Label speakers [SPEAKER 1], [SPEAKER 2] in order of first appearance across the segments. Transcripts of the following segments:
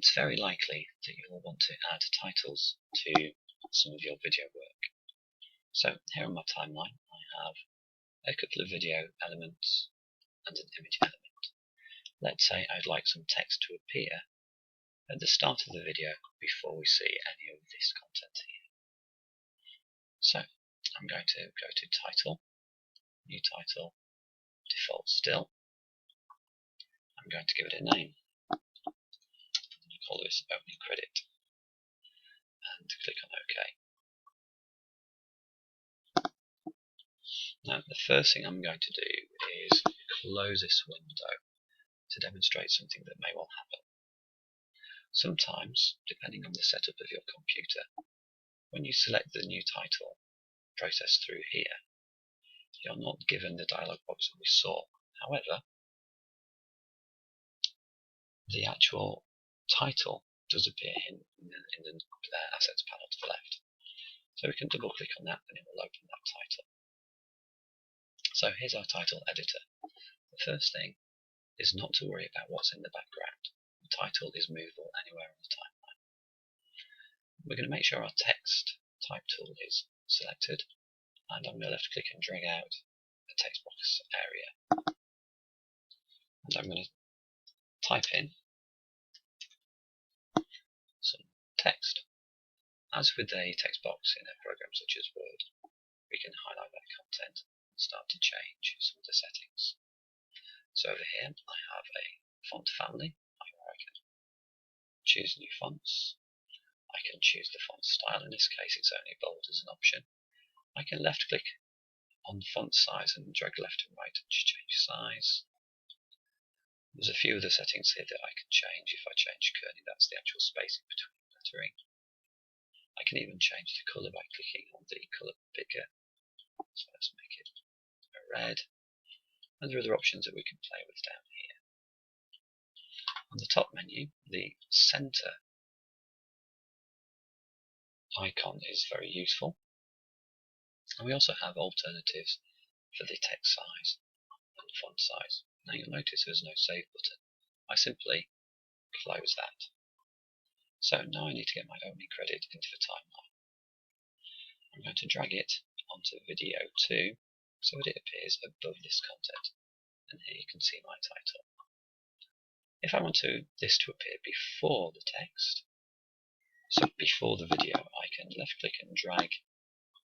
[SPEAKER 1] It's very likely that you will want to add titles to some of your video work. So here on my timeline I have a couple of video elements and an image element. Let's say I'd like some text to appear at the start of the video before we see any of this content here. So I'm going to go to Title, New Title, Default Still. I'm going to give it a name. I'll call this Opening Credit and click on OK. Now the first thing I'm going to do is close this window to demonstrate something that may well happen. Sometimes, depending on the setup of your computer, when you select the new title process through here, you're not given the dialog box that we saw. However, the actual title does appear in the assets panel to the left. So we can double click on that and it will open that title. So here's our title editor. The first thing is not to worry about what's in the background. The title is movable anywhere on the timeline. We're going to make sure our text type tool is selected, and I'm going to left click and drag out the text box area. And I'm going to type in some text. As with a text box in a program such as Word, we can highlight that content and start to change some of the settings. So over here I have a font family where I can choose new fonts. I can choose the font style. In this case it's only bold as an option. I can left click on font size and drag left and right to change size. There's a few other settings here that I can change. If I change kerning, that's the actual spacing between lettering. I can even change the colour by clicking on the colour picker. So let's make it a red. And there are other options that we can play with down here. On the top menu, the centre icon is very useful. And we also have alternatives for the text size and font size. Now you'll notice there's no save button. I simply close that. So now I need to get my opening credit into the timeline. I'm going to drag it onto video 2 so that it appears above this content. And here you can see my title. If I want this to appear before the text, so before the video, I can left click and drag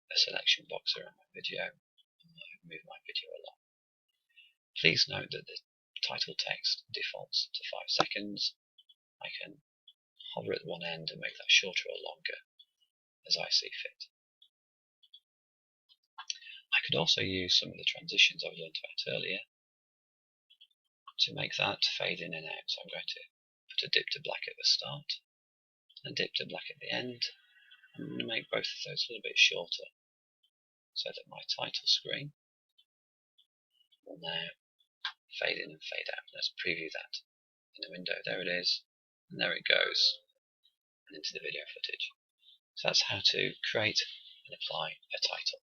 [SPEAKER 1] a selection box around my video and move my video along. Please note that the title text defaults to 5 seconds. I can hover at one end and make that shorter or longer as I see fit. I could also use some of the transitions I learned about earlier to make that fade in and out. So I'm going to put a dip to black at the start and dip to black at the end. I'm going to make both of those a little bit shorter so that my title screen will now fade in and fade out. Let's preview that in the window. There it is, and there it goes, and into the video footage. So that's how to create and apply a title.